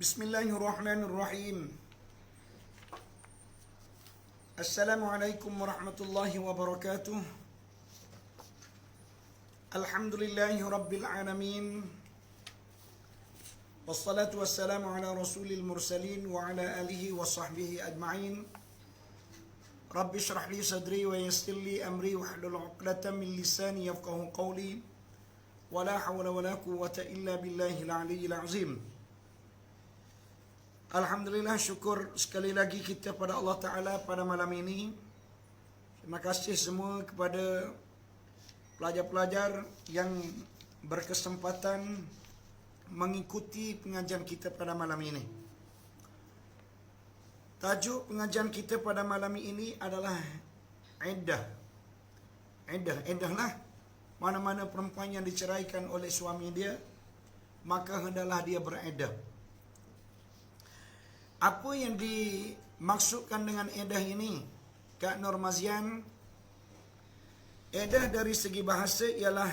Bismillahirrahmanirrahim. Assalamualaikum warahmatullahi wabarakatuh. Alhamdulillahi rabbil alamin. Wassalatu wassalamu ala rasulil mursalin wa ala alihi wa sahbihi ajma'in. Rabbi shrah li sadri wa yassir li amri wahlul 'uqdatam min lisani yafqahu qawli. Wala hawla wala quwwata illa billahil aliyyil azim. Alhamdulillah, syukur sekali lagi kita pada Allah Ta'ala pada malam ini. Terima kasih semua kepada pelajar-pelajar yang berkesempatan mengikuti pengajian kita pada malam ini. Tajuk pengajian kita pada malam ini adalah iddah. Iddah lah mana-mana perempuan yang diceraikan oleh suami dia, maka hendaklah dia beriddah. Apa yang dimaksudkan dengan iddah ini, Kak Nur Mazian? Iddah dari segi bahasa ialah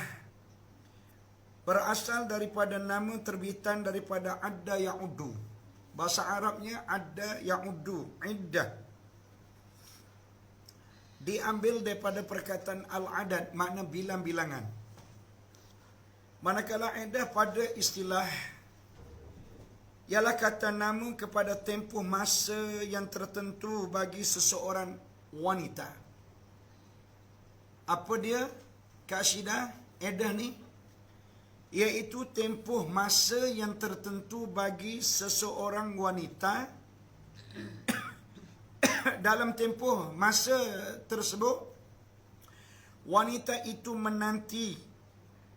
berasal daripada nama terbitan daripada adda ya'uddu. Bahasa Arabnya adda ya'uddu, iddah. Diambil daripada perkataan al-adad, makna bilang-bilangan. Manakala iddah pada istilah ialah kata nama kepada tempoh masa yang tertentu bagi seseorang wanita. Apa dia, Kak Syidah, iddah ni? Iaitu tempoh masa yang tertentu bagi seseorang wanita. Dalam tempoh masa tersebut, wanita itu menanti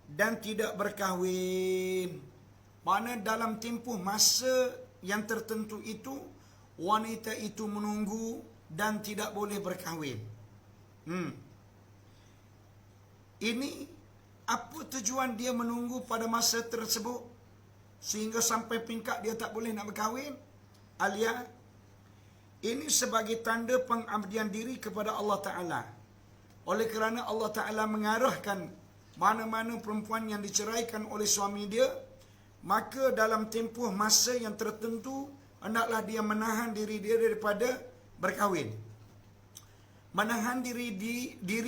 dan tidak berkahwin. Mana dalam tempoh masa yang tertentu itu, wanita itu menunggu dan tidak boleh berkahwin. Ini apa tujuan dia menunggu pada masa tersebut sehingga sampai peringkat dia tak boleh nak berkahwin? Alia, ini sebagai tanda pengabdian diri kepada Allah Ta'ala. Oleh kerana Allah Ta'ala mengarahkan mana-mana perempuan yang diceraikan oleh suami dia, maka dalam tempoh masa yang tertentu hendaklah dia menahan diri dia daripada berkahwin. Menahan diri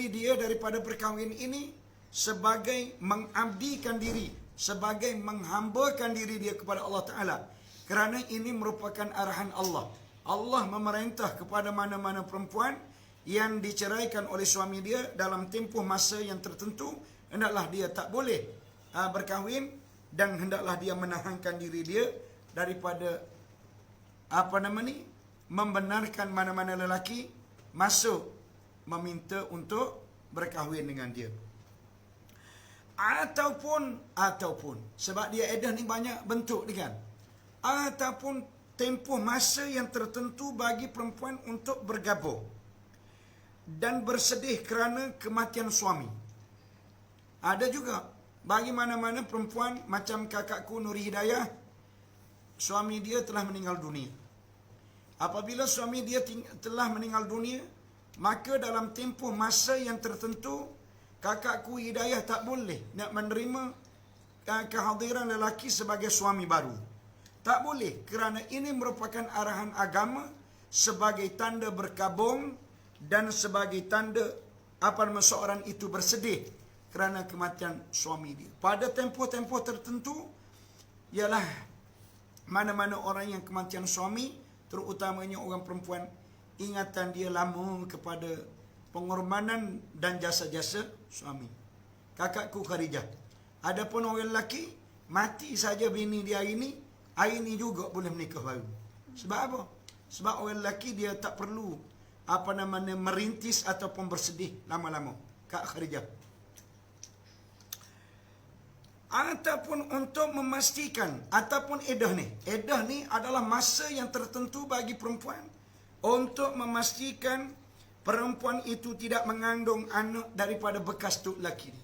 dia daripada berkahwin ini sebagai mengabdikan diri, sebagai menghambakan diri dia kepada Allah Ta'ala. Kerana ini merupakan arahan Allah. Allah memerintah kepada mana-mana perempuan yang diceraikan oleh suami dia dalam tempoh masa yang tertentu, hendaklah dia tak boleh berkahwin dan hendaklah dia menahankan diri dia daripada membenarkan mana-mana lelaki masuk meminta untuk berkahwin dengan dia. Ataupun sebab dia iddah ni banyak bentuk dia kan. Ataupun tempoh masa yang tertentu bagi perempuan untuk bergabung dan bersedih kerana kematian suami. Ada juga bagi mana-mana perempuan macam kakakku Nuri Hidayah, suami dia telah meninggal dunia. Apabila suami dia telah meninggal dunia, maka dalam tempoh masa yang tertentu kakakku Hidayah tak boleh nak menerima kehadiran lelaki sebagai suami baru. Tak boleh, kerana ini merupakan arahan agama sebagai tanda berkabung dan sebagai tanda seorang itu bersedih kerana kematian suami dia. Pada tempoh-tempoh tertentu ialah mana-mana orang yang kematian suami, terutamanya orang perempuan, ingatan dia lama kepada pengorbanan dan jasa-jasa suami. Kakakku Kharijah. Adapun orang lelaki, mati saja bini dia hari ini juga boleh menikah baru. Sebab apa? Sebab orang lelaki dia tak perlu merintis ataupun bersedih lama-lama. Kak Kharijah. Ataupun untuk memastikan, ataupun iddah ni adalah masa yang tertentu bagi perempuan untuk memastikan perempuan itu tidak mengandung anak daripada bekas tu lelaki ni.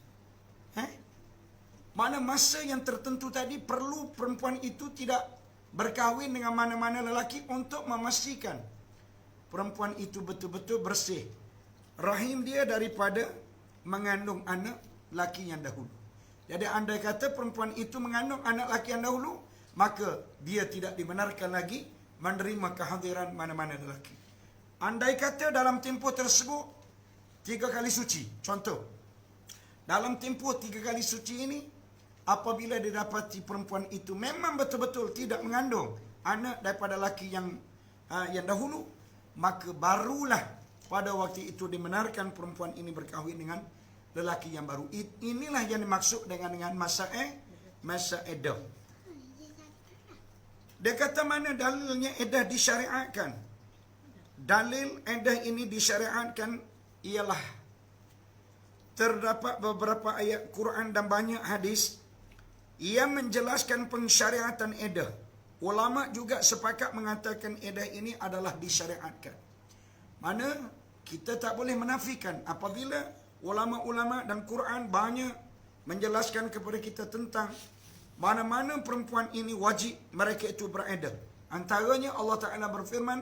Mana masa yang tertentu tadi perlu perempuan itu tidak berkahwin dengan mana-mana lelaki untuk memastikan perempuan itu betul-betul bersih rahim dia daripada mengandung anak lelaki yang dahulu. Jadi andai kata perempuan itu mengandung anak lelaki yang dahulu, maka dia tidak dibenarkan lagi menerima kehadiran mana-mana lelaki. Andai kata dalam tempoh tersebut 3 kali suci, contoh, dalam tempoh 3 kali suci ini, apabila didapati perempuan itu memang betul-betul tidak mengandung anak daripada lelaki yang dahulu, maka barulah pada waktu itu dibenarkan perempuan ini berkahwin dengan lelaki yang baru. Inilah yang dimaksud dengan masa iddah. Dia kata mana dalilnya iddah disyariatkan? Dalil iddah ini disyariatkan ialah terdapat beberapa ayat Quran dan banyak hadis yang menjelaskan pensyariatan iddah. Ulama juga sepakat mengatakan iddah ini adalah disyariatkan. Mana kita tak boleh menafikan apabila ulama-ulama dan Quran banyak menjelaskan kepada kita tentang mana-mana perempuan ini wajib mereka itu beriddah. Antaranya Allah Ta'ala berfirman,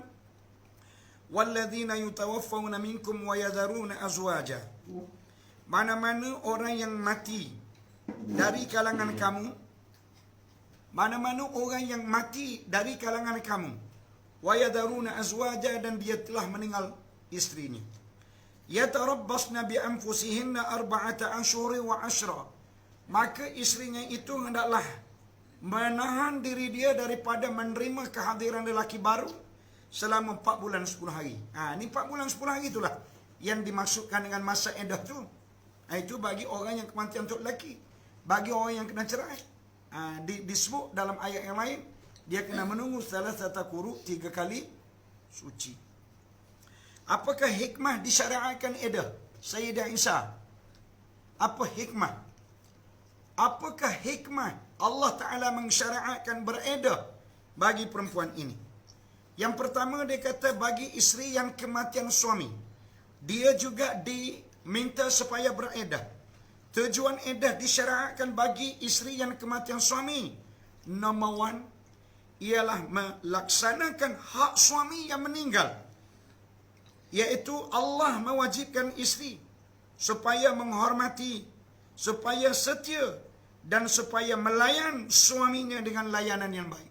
وَالَّذِينَ يُتَوَفَّوْنَ مِنْكُمْ وَيَذَرُونَ أَزْوَاجًا. Mana-mana orang yang mati dari kalangan kamu, mana-mana orang yang mati dari kalangan kamu, وَيَذَرُونَ أَزْوَاجًا, dan dia telah meninggal istrinya, يَتَرَبَّصْنَ بِأَنفُسِهِنَّ 4 أَشْهُرٍ وَعَشْرًا, maka istrinya itu hendaklah menahan diri dia daripada menerima kehadiran lelaki baru selama 4 bulan 10 hari. Ini 4 bulan 10 hari itulah yang dimaksudkan dengan masa iddah tu. Itu bagi orang yang kematian untuk lelaki. Bagi orang yang kena cerai, disebut dalam ayat yang lain, dia kena menunggu salasata quru, 3 kali suci. Apakah hikmah disyariatkan iddah Sayyidah Isa? Apa hikmah? Apakah hikmah Allah Ta'ala mensyariatkan beriddah bagi perempuan ini? Yang pertama, dia kata bagi isteri yang kematian suami, dia juga diminta supaya beriddah. Tujuan iddah disyariatkan bagi isteri yang kematian suami, number 1 ialah melaksanakan hak suami yang meninggal, iaitu Allah mewajibkan isteri supaya menghormati, supaya setia, dan supaya melayan suaminya dengan layanan yang baik.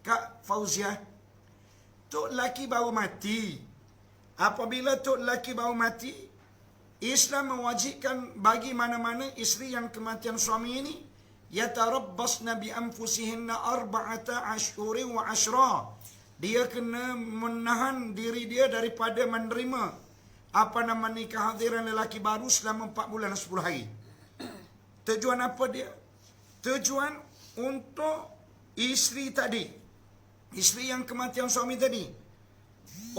Kak Fauziah, tok lelaki baru mati. Apabila tok lelaki baru mati, Islam mewajibkan bagi mana-mana isteri yang kematian suami ini, yatarabbasna bi anfusihinna 4 ashhurin wa 10. Dia kena menahan diri dia daripada menerima kehadiran lelaki baru selama 4 bulan 10 hari. Tujuan apa dia? Tujuan untuk isteri tadi, isteri yang kematian suami tadi,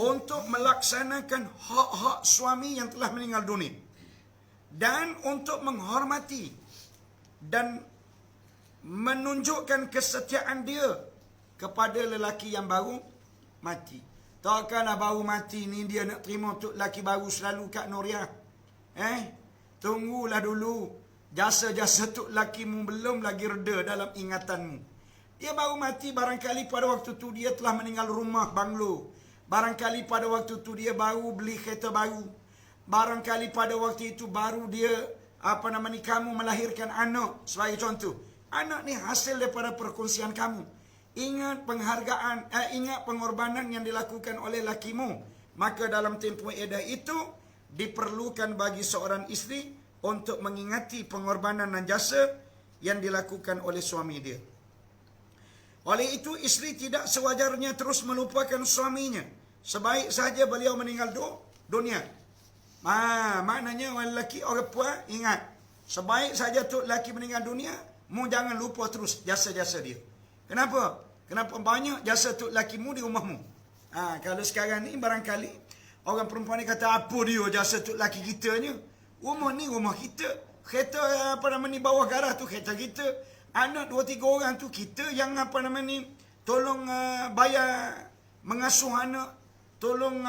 untuk melaksanakan hak-hak suami yang telah meninggal dunia, dan untuk menghormati dan menunjukkan kesetiaan dia kepada lelaki yang baru mati. Takkanlah baru mati ni dia nak terima untuk lelaki baru selalu Kak Nuriah. Tunggulah dulu. Jasa-jasa tok lakimu belum lagi reda dalam ingatanmu. Dia baru mati, barangkali pada waktu tu dia telah meninggal rumah banglo. Barangkali pada waktu tu dia baru beli kereta baru. Barangkali pada waktu itu baru dia kamu melahirkan anak, sebagai contoh. Anak ni hasil daripada perkongsian kamu. Ingat penghargaan, ingat pengorbanan yang dilakukan oleh lakimu. Maka dalam tempoh iddah itu diperlukan bagi seorang isteri untuk mengingati pengorbanan dan jasa yang dilakukan oleh suami dia. Oleh itu, isteri tidak sewajarnya terus melupakan suaminya sebaik sahaja beliau meninggal dunia. Maknanya orang lelaki, orang puan, ingat, sebaik sahaja tu lelaki meninggal dunia, mu jangan lupa terus jasa-jasa dia. Kenapa? Kenapa banyak jasa tu lakimu di rumahmu? Kalau sekarang ni barangkali orang perempuan ni kata, apa dia jasa tu laki kita ni? Rumah ni rumah kita. Kereta bawah garah tu kereta kita. Anak 2-3 orang tu kita yang tolong bayar mengasuh anak, tolong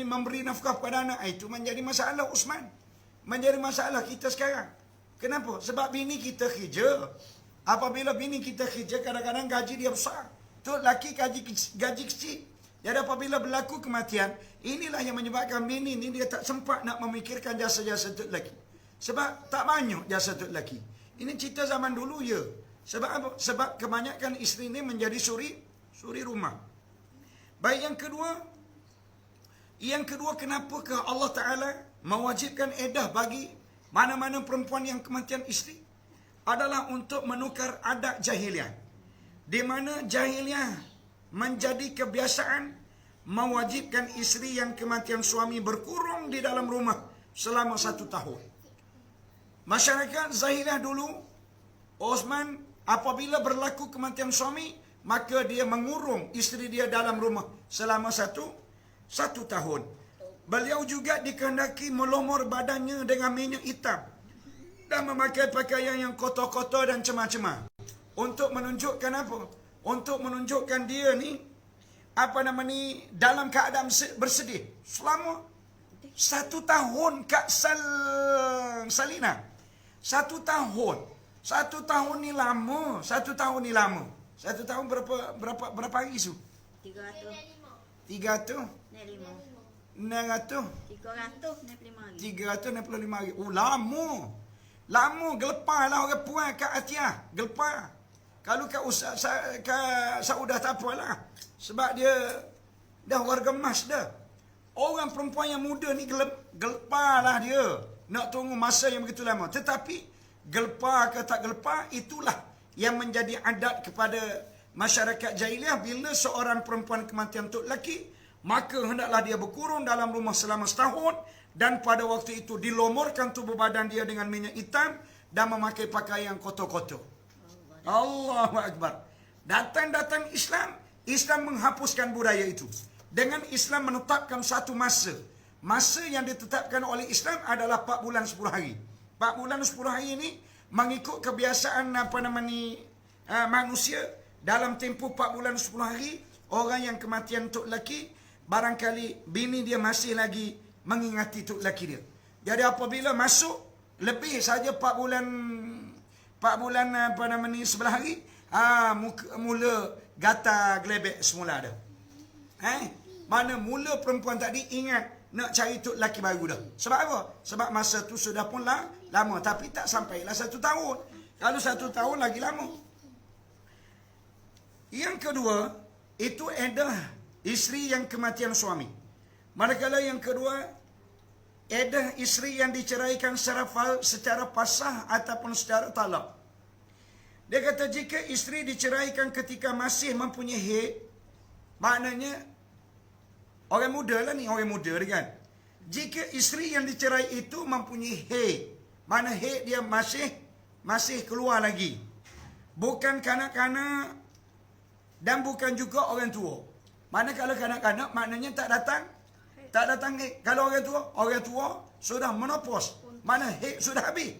memberi nafkah pada anak. Itu menjadi masalah Usman. Menjadi masalah kita sekarang. Kenapa? Sebab bini kita kerja. Apabila bini kita kerja, kadang-kadang gaji dia besar. Tu laki gaji kecil. Jadi apabila berlaku kematian, inilah yang menyebabkan bini ni dia tak sempat nak memikirkan jasa-jasa tu lelaki. Sebab tak banyak jasa tu lelaki. Ini cerita zaman dulu ya. Sebab apa? Sebab kebanyakan isteri ini menjadi suri rumah. Baik, yang kedua, kenapakah Allah Ta'ala mewajibkan iddah bagi mana-mana perempuan yang kematian isteri? Adalah untuk menukar adat jahiliah, di mana jahiliah menjadi kebiasaan mewajibkan isteri yang kematian suami berkurung di dalam rumah selama 1 tahun. Masyarakat jahiliah dulu, Osman, apabila berlaku kematian suami, maka dia mengurung isteri dia dalam rumah selama satu tahun. Beliau juga dikehendaki melumur badannya dengan minyak hitam dan memakai pakaian yang kotor-kotor dan cemar-cemar. Untuk menunjukkan apa? Untuk menunjukkan dia ni dalam keadaan bersedih selama 1 tahun. Kak Salina, 1 tahun. 1 tahun ni lama. 1 tahun ni lama. 1 tahun berapa hari su? 300. 365 hari. Oh, lama. Gelepar lah orang puan kat Atiah. Gelepar. Kalau kat Saudah tak apalah. Sebab dia dah warga emas dah. Orang perempuan yang muda ni gelepar lah dia. Nak tunggu masa yang begitu lama. Tetapi gelepar ke tak gelepar, itulah yang menjadi adat kepada masyarakat jahiliah. Bila seorang perempuan kematian untuk lelaki, maka hendaklah dia berkurung dalam rumah selama 1 tahun. Dan pada waktu itu dilomorkan tubuh badan dia dengan minyak hitam dan memakai pakaian kotor-kotor. Allahu Akbar. Datang Islam menghapuskan budaya itu. Dengan Islam menetapkan satu masa. Masa yang ditetapkan oleh Islam adalah 4 bulan 10 hari. 4 bulan 10 hari ini mengikut kebiasaan manusia. Dalam tempoh 4 bulan 10 hari, orang yang kematian untuk lelaki, barangkali bini dia masih lagi mengingati untuk lelaki dia. Jadi apabila masuk lebih saja 4 bulan 11 hari, mula gatal gelebek semula dah. Mana mula perempuan tadi ingat nak cari tok lelaki baru dah. Sebab apa? Sebab masa tu sudah pun lama. Tapi tak sampailah 1 tahun. Kalau 1 tahun lagi lama. Yang kedua, itu iddah isteri yang kematian suami. Manakala yang kedua, iddah isteri yang diceraikan secara pasah ataupun secara talak. Dia kata jika isteri diceraikan ketika masih mempunyai haid, maknanya orang muda lah ni, orang muda dia kan. Jika isteri yang dicerai itu mempunyai haid, mana haid dia masih keluar lagi. Bukan kanak-kanak dan bukan juga orang tua. Mana kalau kanak-kanak maknanya tak datang haid. Kalau orang tua sudah menopause, mana haid sudah habis.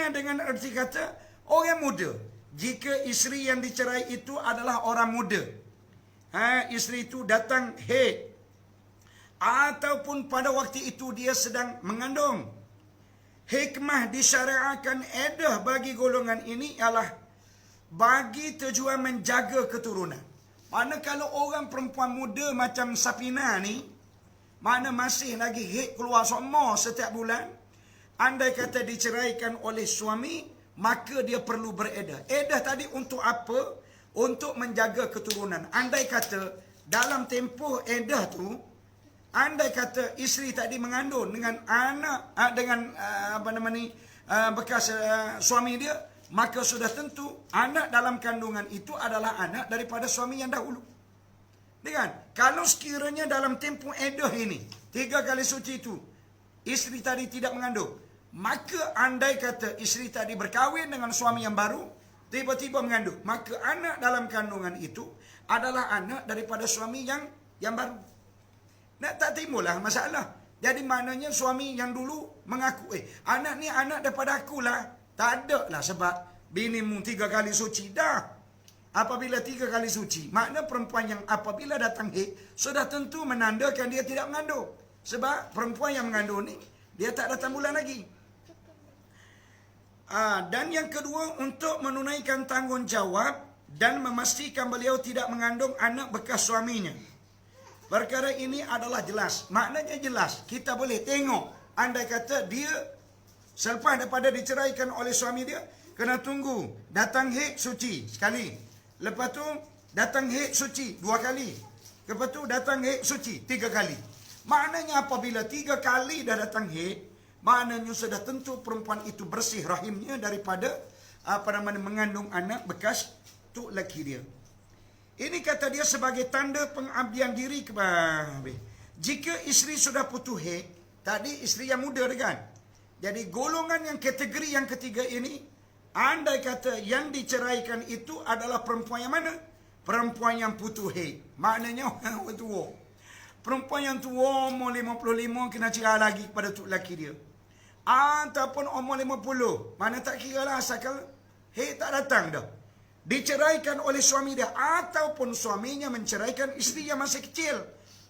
Dengan erti kata orang muda. Jika isteri yang dicerai itu adalah orang muda, isteri itu datang haid, ataupun pada waktu itu dia sedang mengandung. Hikmah disyariatkan iddah bagi golongan ini ialah bagi tujuan menjaga keturunan. Mana kalau orang perempuan muda macam Sapina ni, mana masih lagi haid keluar semua setiap bulan, andai kata diceraikan oleh suami, maka dia perlu beriddah. Iddah tadi untuk apa? Untuk menjaga keturunan. Andai kata dalam tempoh iddah tu, andai kata isteri tadi mengandung dengan anak bekas suami dia, maka sudah tentu anak dalam kandungan itu adalah anak daripada suami yang dahulu. Kan? Kalau sekiranya dalam tempoh iddah ini 3 kali suci itu isteri tadi tidak mengandung, maka andai kata isteri tadi berkahwin dengan suami yang baru, tiba-tiba mengandung, maka anak dalam kandungan itu adalah anak daripada suami yang baru. Tak timbullah masalah. Jadi maknanya suami yang dulu mengaku, anak ni anak daripada akulah. Tak ada lah, sebab binimu 3 kali suci dah. Apabila 3 kali suci, makna perempuan yang apabila datang haid sudah tentu menandakan dia tidak mengandung. Sebab perempuan yang mengandung ni dia tak datang bulan lagi. Dan yang kedua, untuk menunaikan tanggungjawab dan memastikan beliau tidak mengandung anak bekas suaminya. Perkara ini adalah jelas. Maknanya jelas. Kita boleh tengok. Andai kata dia selepas daripada diceraikan oleh suami dia, kena tunggu datang haid suci sekali. Lepas tu datang haid suci 2 kali. Lepas tu datang haid suci 3 kali. Maknanya apabila 3 kali dah datang haid, maknanya sudah tentu perempuan itu bersih rahimnya daripada mengandung anak bekas tu laki dia. Ini kata dia sebagai tanda pengabdian diri kepada. Jika isteri sudah putus haid, tadi isteri yang muda kan. Jadi golongan yang kategori yang ketiga ini, andai kata yang diceraikan itu adalah perempuan yang mana? Perempuan yang putus haid. Maknanya orang tua. Perempuan yang tua umur 55 kena cerai lagi kepada tu laki dia. Ataupun umur 50. Mana tak kira lah asalkan haid tak datang dah. Diceraikan oleh suami dia. Ataupun suaminya menceraikan isteri yang masih kecil.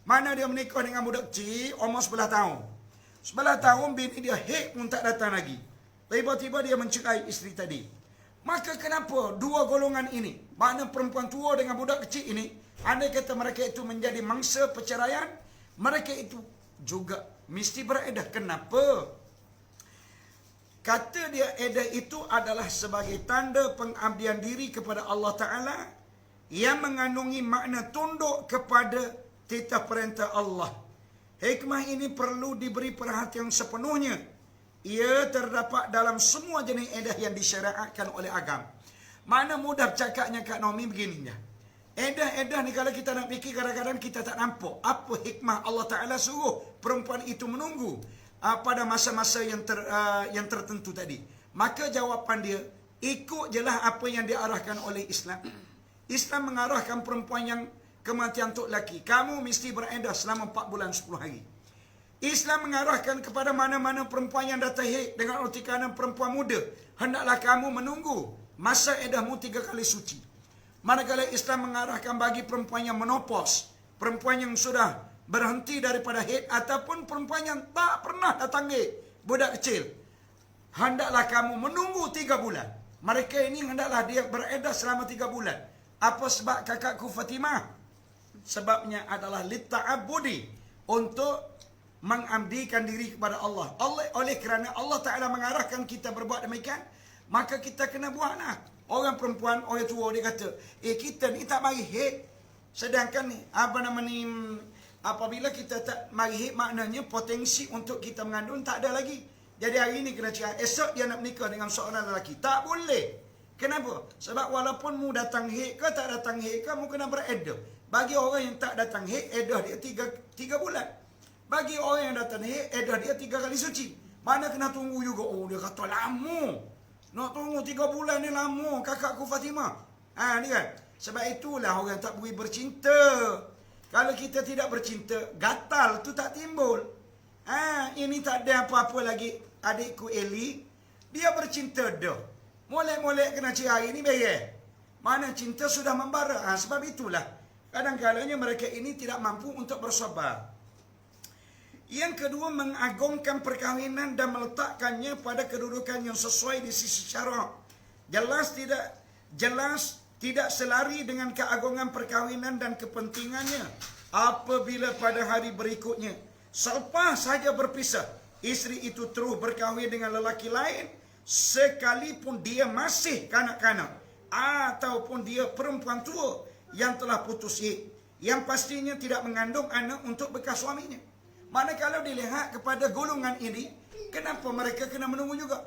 Mana dia menikah dengan budak kecil umur 11 tahun. 11 tahun bini dia haid pun tak datang lagi. Tiba-tiba dia mencerai isteri tadi. Maka kenapa dua golongan ini, mana perempuan tua dengan budak kecil ini, andai kata mereka itu menjadi mangsa perceraian, mereka itu juga mesti beredah. Kenapa? Kata dia edah itu adalah sebagai tanda pengabdian diri kepada Allah Ta'ala yang mengandungi makna tunduk kepada titah perintah Allah. Hikmah ini perlu diberi perhatian sepenuhnya. Ia terdapat dalam semua jenis edah yang disyariatkan oleh agama. Mana mudah cakapnya Kak Naomi begininya. Edah-edah ni kalau kita nak fikir kadang-kadang kita tak nampak apa hikmah Allah Ta'ala suruh perempuan itu menunggu pada masa-masa yang tertentu tadi. Maka jawapan dia, ikut je lah apa yang diarahkan oleh Islam. Islam mengarahkan perempuan yang kematian untuk laki, kamu mesti beredah selama 4 bulan 10 hari. Islam mengarahkan kepada mana-mana perempuan yang datang haid dengan erti kanan perempuan muda, hendaklah kamu menunggu masa edahmu 3 kali suci. Manakala Islam mengarahkan bagi perempuan yang menopause, perempuan yang sudah berhenti daripada haid ataupun perempuan yang tak pernah datang haid, budak kecil, hendaklah kamu menunggu 3 bulan. Mereka ini hendaklah dia beredah selama 3 bulan. Apa sebab kakakku Fatimah? Sebabnya adalah litta'abudi, untuk mengabdikan diri kepada Allah. Oleh kerana Allah Ta'ala mengarahkan kita berbuat demikian, maka kita kena buatlah. Orang perempuan, orang tua dia kata, kita ni tak mari haid. Sedangkan apabila kita tak mari haid, maknanya potensi untuk kita mengandung tak ada lagi. Jadi hari ini kena cerai, esok dia nak menikah dengan seorang lelaki. Tak boleh. Kenapa? Sebab walaupun mu datang haid ke tak datang haid, kamu kena beredah. Bagi orang yang tak datang haid, edah dia 3 bulan. Bagi orang yang datang haid, edah dia 3 kali suci. Mana kena tunggu juga. Oh, dia kata lama. Nak tunggu 3 bulan ni lama, kakakku Fatimah. Ni kan. Sebab itulah orang tak boleh bercinta. Kalau kita tidak bercinta, gatal tu tak timbul. Ini tak ada apa-apa lagi. Adikku Eli, dia bercinta dah. Molek-molek kena cerai ni bayar. Mana cinta sudah membara. Sebab itulah kadang-kadangnya mereka ini tidak mampu untuk bersabar. Yang kedua, mengagungkan perkahwinan dan meletakkannya pada kedudukan yang sesuai di sisi syarak. Jelas tidak selari dengan keagungan perkahwinan dan kepentingannya apabila pada hari berikutnya, selepas saja berpisah, isteri itu terus berkahwin dengan lelaki lain, sekalipun dia masih kanak-kanak ataupun dia perempuan tua yang telah putus haid, yang pastinya tidak mengandung anak untuk bekas suaminya. Manakala dilihat kepada golongan ini, kenapa mereka kena menunggu juga?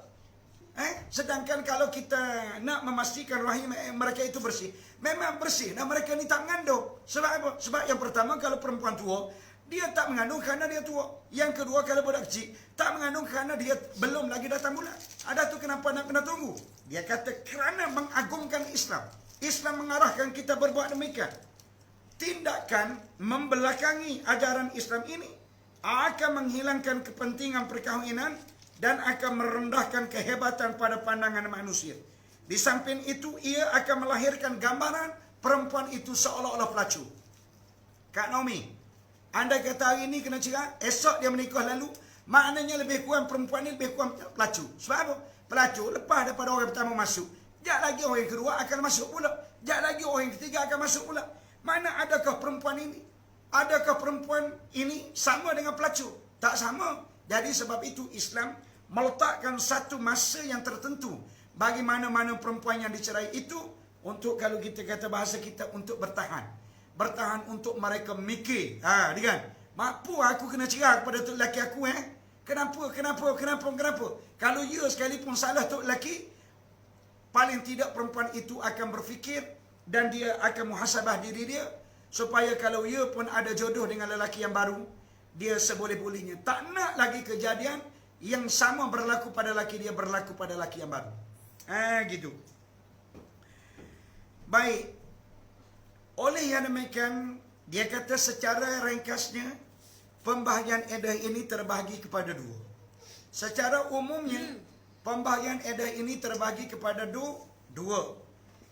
Sedangkan kalau kita nak memastikan rahim mereka itu bersih, memang bersih dan mereka ni tak mengandung. Sebab apa? Sebab yang pertama, kalau perempuan tua, dia tak mengandung kerana dia tua. Yang kedua, kalau budak kecil, tak mengandung kerana dia belum lagi datang bulan. Ada tu kenapa nak kena tunggu? Dia kata kerana mengagungkan Islam. Islam mengarahkan kita berbuat demikian. Tindakan membelakangi ajaran Islam ini akan menghilangkan kepentingan perkahwinan dan akan merendahkan kehebatan pada pandangan manusia. Di samping itu, ia akan melahirkan gambaran perempuan itu seolah-olah pelacur. Kak Naomi, anda kata hari ini kena cerai, esok dia menikah lalu, maknanya lebih kurang perempuan ini lebih kurang pelacur. Sebab apa? Pelacur lepas daripada orang pertama masuk, sekejap lagi orang yang kedua akan masuk pula, sekejap lagi orang yang ketiga akan masuk pula. Mana adakah perempuan ini? Adakah perempuan ini sama dengan pelacur? Tak sama. Jadi sebab itu Islam meletakkan satu masa yang tertentu bagi mana-mana perempuan yang dicerai itu untuk, kalau kita kata bahasa kita, untuk bertahan. Bertahan untuk mereka mikir. Dia kan, mampu aku kena cerai kepada tok lelaki aku Kenapa? Kalau ya sekalipun salah tok lelaki, paling tidak perempuan itu akan berfikir dan dia akan muhasabah diri dia, supaya kalau ia pun ada jodoh dengan lelaki yang baru, dia seboleh-bolehnya tak nak lagi kejadian yang sama berlaku pada lelaki dia berlaku pada lelaki yang baru. Gitu. Baik. Oleh yang demikian, dia kata secara ringkasnya, pembahagian iddah ini terbahagi kepada dua. Secara umumnya, pembahagian iddah ini terbahagi kepada dua.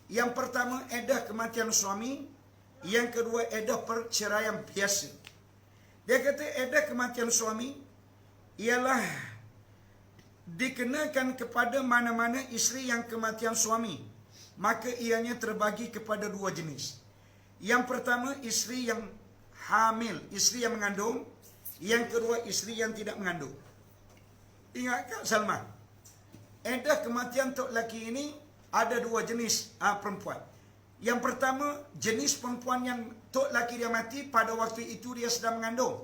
Yang pertama, iddah kematian suami. Yang kedua, iddah perceraian biasa. Dia kata iddah kematian suami ialah dikenakan kepada mana-mana isteri yang kematian suami, maka ianya terbagi kepada dua jenis. Yang pertama, isteri yang hamil, isteri yang mengandung. Yang kedua, isteri yang tidak mengandung. Ingat Kak Salma, iddah kematian tok lelaki ini ada dua jenis perempuan. Yang pertama, jenis perempuan yang tok lelaki dia mati, pada waktu itu dia sedang mengandung.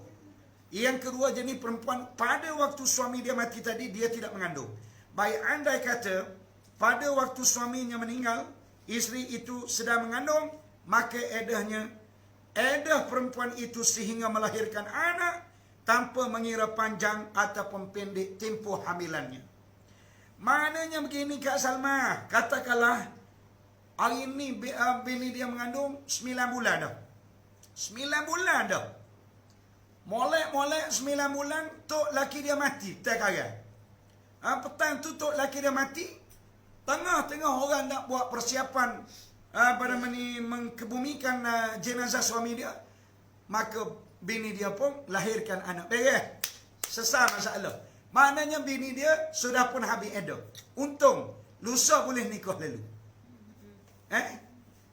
Yang kedua, jenis perempuan pada waktu suami dia mati tadi, dia tidak mengandung. Baik, andai kata pada waktu suaminya meninggal, isteri itu sedang mengandung, maka iddahnya, iddah perempuan itu sehingga melahirkan anak tanpa mengira panjang ataupun pendek tempoh hamilannya. Maknanya begini Kak Salma, katakanlah hari ini bini dia mengandung 9 bulan dah. 9 bulan dah. Molek 9 bulan, tok laki dia mati, tak kaya. Petang tu tok laki dia mati, tengah-tengah orang nak buat persiapan pada mengkebumikan jenazah suami dia, maka bini dia pun lahirkan anak. Selesai masalah. Maknanya bini dia sudah pun habis iddah. Untung lusa boleh nikah lalu.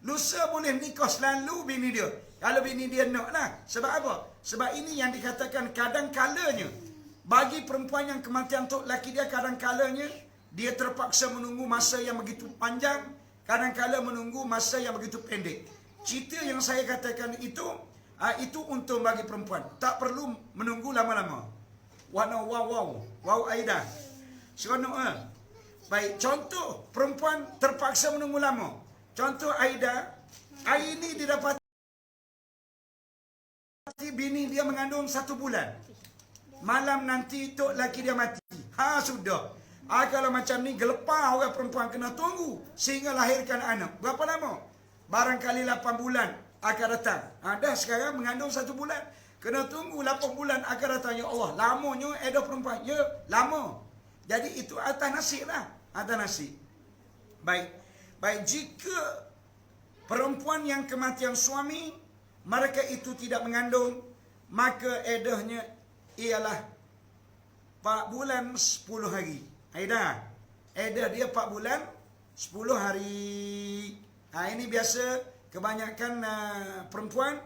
Lusa boleh nikah selalu bini dia. Kalau bini dia nak lah. Sebab apa? Sebab ini yang dikatakan kadang-kalanya bagi perempuan yang kematian tok laki dia, kadang-kalanya dia terpaksa menunggu masa yang begitu panjang, kadang-kala menunggu masa yang begitu pendek. Cerita yang saya katakan itu untung bagi perempuan. Tak perlu menunggu lama-lama. Wow Aida. Seronok Baik, contoh perempuan terpaksa menunggu lama. Contoh Aida, hari ini dia dapat bini dia mengandung 1 bulan. Malam nanti tok laki dia mati. Sudah. Kalau macam ni gelepar orang perempuan kena tunggu sehingga lahirkan anak. Berapa lama? Barangkali 8 bulan akan datang. Dah sekarang mengandung 1 bulan. Kena tunggu 8 bulan akan datang. Ya Allah, lamanya iddah perempuan. Ya, lama. Jadi itu atas nasib lah. Atas nasib. Baik, jika perempuan yang kematian suami, mereka itu tidak mengandung, maka iddahnya ialah 4 bulan 10 hari. Iddah dia 4 bulan 10 hari. Ini biasa kebanyakan perempuan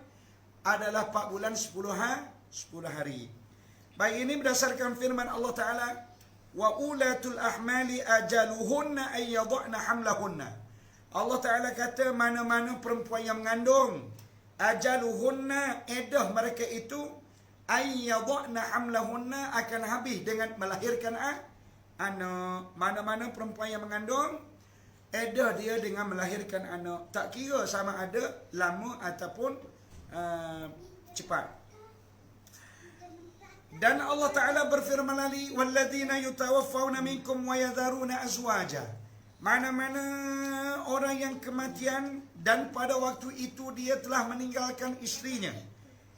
adalah 4 bulan 10 hari. Baik, ini berdasarkan firman Allah Ta'ala, wa ulatul ahmali ajaluhunna ay yadhna hamlahunna. Allah Ta'ala kata mana-mana perempuan yang mengandung, ajaluhunna, iddah mereka itu, ay yadhna hamlahunna, akan habis dengan melahirkan anak. Mana-mana perempuan yang mengandung, iddah dia dengan melahirkan anak. Tak kira sama ada lama ataupun cepat. Dan Allah Ta'ala berfirman lagi, walladzina yutawaffawna minkum wa yadharuna azwaja. Mana-mana orang yang kematian dan pada waktu itu dia telah meninggalkan istrinya,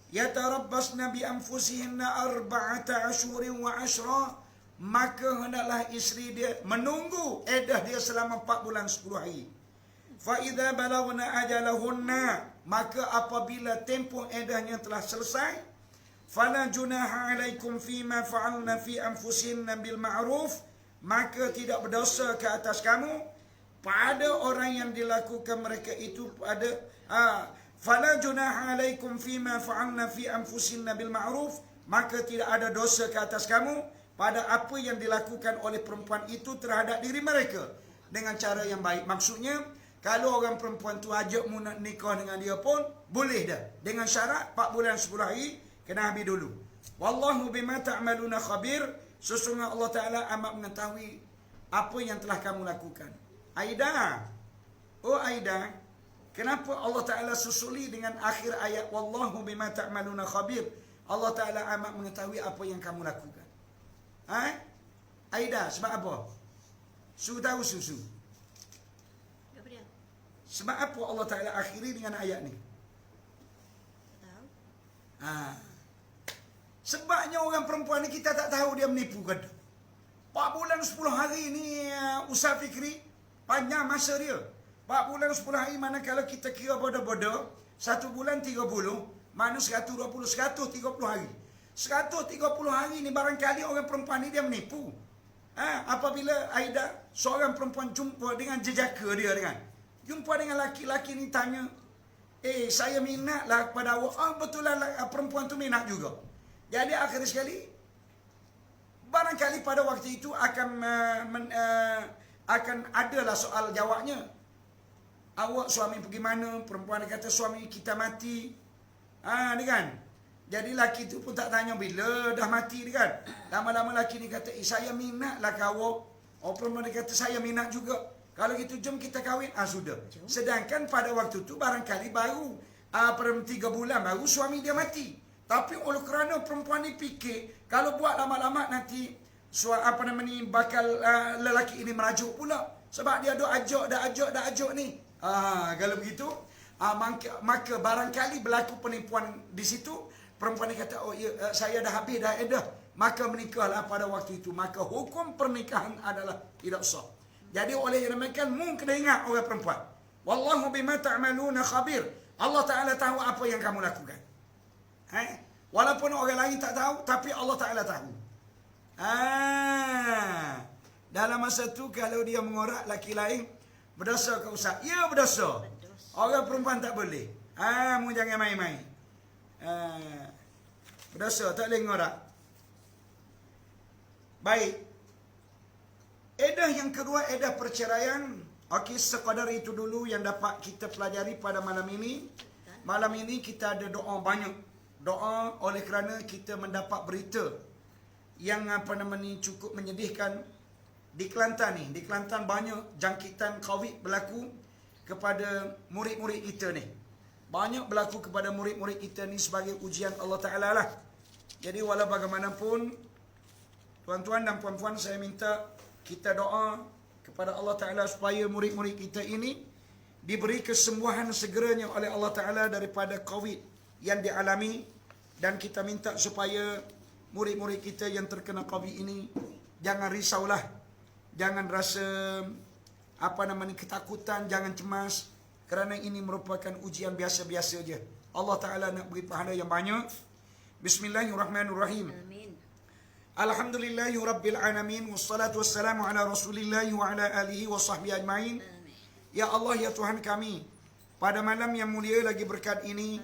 yatarabbasna bi anfusihinna arba'ata ashurin wa ashra, maka hendaklah isteri dia menunggu iddah dia selama 4 bulan 10 hari. Fa idza balagna ajalahunna, maka apabila tempoh iddahnya telah selesai, fala junaha alaikum fima fa'alna fi anfusihinna bil ma'ruf, maka tidak berdosa ke atas kamu pada orang yang dilakukan mereka itu pada fala junaha alaikum fima fa'alna fi anfusihinna bil ma'ruf, maka tidak ada dosa ke atas kamu pada apa yang dilakukan oleh perempuan itu terhadap diri mereka. dengan cara yang baik. Maksudnya, kalau orang perempuan tu ajak mu nak nikah dengan dia pun, boleh dah. Dengan syarat 4 bulan 10 hari, kena habis dulu. Wallahu bima ta'maluna khabir. Sesungguhnya Allah Ta'ala amat mengetahui apa yang telah kamu lakukan. Aida. Oh Aida. Kenapa Allah Ta'ala susuli dengan akhir ayat Wallahu bima ta'maluna khabir? Allah Ta'ala amat mengetahui apa yang kamu lakukan. Aida, sebab apa? Su tahu susu. Sebab apa Allah Ta'ala akhiri dengan ayat ni? Tahu. Sebabnya orang perempuan ni kita tak tahu dia menipu ke. 4 bulan 10 hari ni Ustaz Fikri, panjang masa dia. 4 bulan 10 hari mana kalau kita kira bodoh-bodoh, 1 bulan 30, mana 120, 130 hari. 130 hari ni barangkali orang perempuan ni dia menipu. Apabila Aida, seorang perempuan jumpa dengan jejaka dia jumpa dengan laki-laki ni tanya, saya minatlah kepada awak. Betulan perempuan tu minat juga. Jadi akhir sekali, barangkali pada waktu itu akan adalah soal jawabnya. Awak suami pergi mana? Perempuan dia kata suami kita mati. Ni kan. Jadi laki tu pun tak tanya bila dah mati ni kan. Lama-lama laki ni kata, saya minatlah kau. Perempuan dia kata saya minat juga. Kalau gitu jom kita kahwin. Sudah. Sedangkan pada waktu tu barangkali baru 3 bulan baru suami dia mati. Tapi oleh kerana perempuan ni fikir kalau buat lama-lama nanti bakal lelaki ini merajuk pula. Sebab dia dah ajak ni. Kalau begitu, maka barangkali berlaku penipuan di situ. Perempuan ni kata, saya dah habis dah edah. Maka menikahlah pada waktu itu. Maka hukum pernikahan adalah tidak sah. Jadi oleh demikian, kena ingat orang perempuan. Wallahu bima ta'maluna khabir. Allah Ta'ala tahu apa yang kamu lakukan. Walaupun orang lain tak tahu, tapi Allah Ta'ala tahu. Dalam masa tu kalau dia mengorak laki lain, berdosa ke Ustaz? Ya, berdosa. Orang perempuan tak boleh. Mu jangan main-main. Berdosa, tak boleh mengorak. Baik. Edah yang kedua, edah perceraian. Okey, sekadar itu dulu yang dapat kita pelajari pada malam ini. Malam ini kita ada doa banyak. Doa oleh kerana kita mendapat berita yang cukup menyedihkan di Kelantan ni. Di Kelantan banyak jangkitan COVID berlaku kepada murid-murid kita ni. Banyak berlaku kepada murid-murid kita ni sebagai ujian Allah Ta'ala lah. Jadi walau bagaimanapun, tuan-tuan dan puan-puan, saya minta kita doa kepada Allah Ta'ala supaya murid-murid kita ini diberi kesembuhan segeranya oleh Allah Ta'ala daripada COVID yang dialami. Dan kita minta supaya murid-murid kita yang terkena COVID ini jangan risaulah. Jangan rasa ketakutan, jangan cemas. Kerana ini merupakan ujian biasa-biasa je. Allah Ta'ala nak beri pahala yang banyak. Bismillahirrahmanirrahim. Amin. Alhamdulillahi Rabbil Alamin. Wassalatu wassalamu ala Rasulillahi wa ala alihi wa sahbihi ajma'in. Ya Allah, ya Tuhan kami, pada malam yang mulia lagi berkat ini,